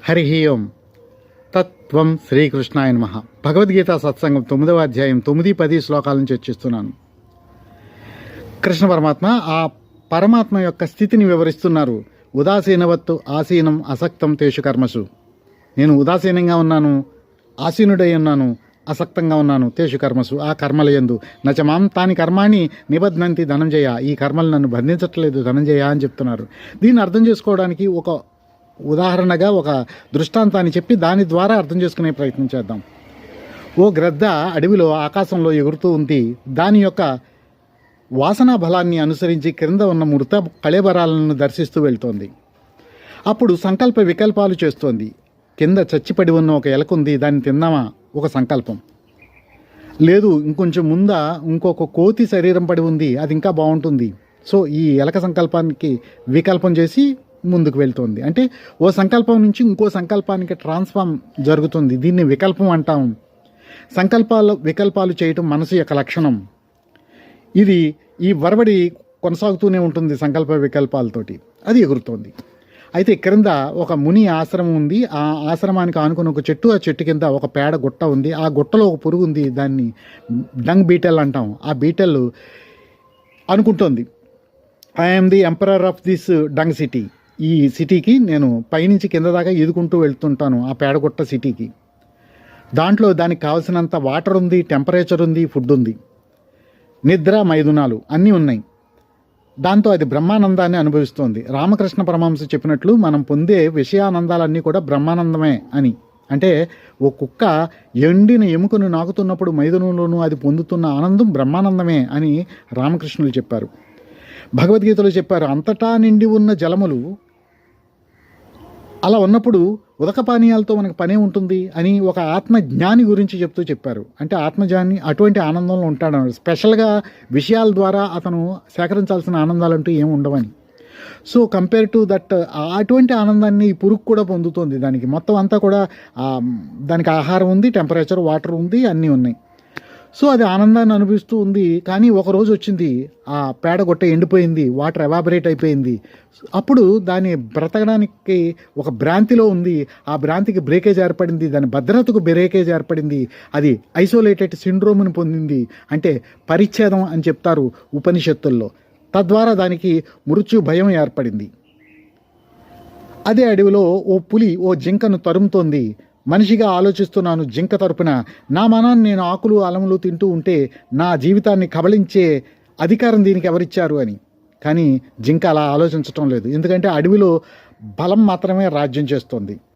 హరి ఓం తత్వం శ్రీకృష్ణాయ నమః. భగవద్గీత సత్సంగం 9వ అధ్యాయం 9-10 శ్లోకాలను చర్చిస్తున్నాను. కృష్ణ పరమాత్మ ఆ పరమాత్మ యొక్క స్థితిని వివరిస్తున్నారు. ఉదాసీనవత్తు ఆసీనం అసక్తం తేషు కర్మసు. నేను ఉదాసీనంగా ఉన్నాను, ఆసీనుడై ఉన్నాను, అసక్తంగా ఉన్నాను. తేషు కర్మసు, ఆ కర్మల యందు. నచమాం తాని కర్మాణి నిబధ్నంతి ధనంజయ. ఈ కర్మలు నన్ను బంధించట్లేదు ధనంజయ అని చెప్తున్నారు. దీన్ని అర్థం చేసుకోవడానికి ఒక ఉదాహరణగా ఒక దృష్టాంతాన్ని చెప్పి దాని ద్వారా అర్థం చేసుకునే ప్రయత్నం చేద్దాం. ఓ గ్రద్ద అడవిలో ఆకాశంలో ఎగురుతూ ఉంది. దాని యొక్క వాసనా బలాన్ని అనుసరించి క్రింద ఉన్న మృత కళేబరాలను దర్శిస్తూ వెళ్తోంది. అప్పుడు సంకల్ప వికల్పాలు చేస్తోంది. కింద చచ్చిపడి ఉన్న ఒక ఎలకుంది, దాన్ని తిందామా ఒక సంకల్పం. లేదు, ఇంకొంచెం ముందా ఇంకొక కోతి శరీరం పడి ఉంది, అది ఇంకా బాగుంటుంది. సో ఈ ఎలక సంకల్పానికి వికల్పం చేసి ముందుకు వెళ్తుంది. అంటే ఓ సంకల్పం నుంచి ఇంకో సంకల్పానికి ట్రాన్స్ఫార్మ్ జరుగుతుంది. దీన్ని వికల్పం అంటాం. వికల్పాలు చేయటం మనసు యొక్క లక్షణం. ఇది ఈ వరవడి కొనసాగుతూనే ఉంటుంది సంకల్ప వికల్పాలతోటి. అది ఎగురుతోంది. అయితే క్రింద ఒక ముని ఆశ్రమం ఉంది. ఆ ఆశ్రమానికి ఆనుకుని ఒక చెట్టు, ఆ చెట్టు కింద ఒక పేడ గుట్ట ఉంది. ఆ గుట్టలో ఒక పురుగు ఉంది, దాన్ని డంగ్ బీటెల్ అంటాం. ఆ బీటెల్ అనుకుంటోంది, I'm the emperor of this dung city. ఈ సిటీకి నేను పైనుంచి కింద దాకా ఎదుకుంటూ వెళ్తుంటాను, ఆ పేడగుట్ట సిటీకి. దాంట్లో దానికి కావాల్సినంత వాటర్ ఉంది, టెంపరేచర్ ఉంది, ఫుడ్ ఉంది, నిద్ర మైదునాలు అన్నీ ఉన్నాయి. దాంతో అది బ్రహ్మానందాన్ని అనుభవిస్తోంది. రామకృష్ణ పరమహంస చెప్పినట్లు మనం పొందే విషయానందాలన్నీ కూడా బ్రహ్మానందమే అని. అంటే ఓ కుక్క ఎండిన ఎముకను నాకుతున్నప్పుడు మైదునంలోనూ అది పొందుతున్న ఆనందం బ్రహ్మానందమే అని రామకృష్ణులు చెప్పారు. భగవద్గీతలో చెప్పారు, అంతటా నిండి ఉన్న జలములు అలా ఉన్నప్పుడు ఉదక పానీయాలతో మనకు పనే ఉంటుంది అని ఒక ఆత్మజ్ఞాని గురించి చెప్తూ చెప్పారు. అంటే ఆత్మజ్ఞాని అటువంటి ఆనందంలో ఉంటాడు. స్పెషల్గా విషయాల ద్వారా అతను సేకరించాల్సిన ఆనందాలంటూ ఏమి ఉండవని. సో కంపేర్ టు దట్, అటువంటి ఆనందాన్ని ఈ పురుగు కూడా పొందుతుంది. దానికి మొత్తం అంతా కూడా దానికి ఆహారం ఉంది, టెంపరేచర్, వాటర్ ఉంది, అన్నీ ఉన్నాయి. సో అది ఆనందాన్ని అనుభవిస్తూ ఉంది. కానీ ఒక రోజు వచ్చింది, ఆ పేడగొట్ట ఎండిపోయింది, వాటర్ ఎవాబరేట్ అయిపోయింది. అప్పుడు దాన్ని బ్రతకడానికి ఒక భ్రాంతిలో ఉంది. ఆ భ్రాంతికి బ్రేకేజ్ ఏర్పడింది, దాని భద్రతకు బ్రేకేజ్ ఏర్పడింది. అది ఐసోలేటెడ్ సిండ్రోమ్ని పొందింది. అంటే పరిచ్ఛేదం అని చెప్తారు ఉపనిషత్తుల్లో. తద్వారా దానికి మృత్యు భయం ఏర్పడింది. అదే అడవిలో ఓ పులి ఓ జింకను తరుముతోంది. మనిషిగా ఆలోచిస్తున్నాను జింక తరపున, నా మనాన్ని నేను ఆకులు అలములు తింటూ ఉంటే నా జీవితాన్ని కబళించే అధికారం దీనికి ఎవరిచ్చారు అని. కానీ జింక అలా ఆలోచించటం లేదు. ఎందుకంటే అడవిలో బలం మాత్రమే రాజ్యం చేస్తోంది.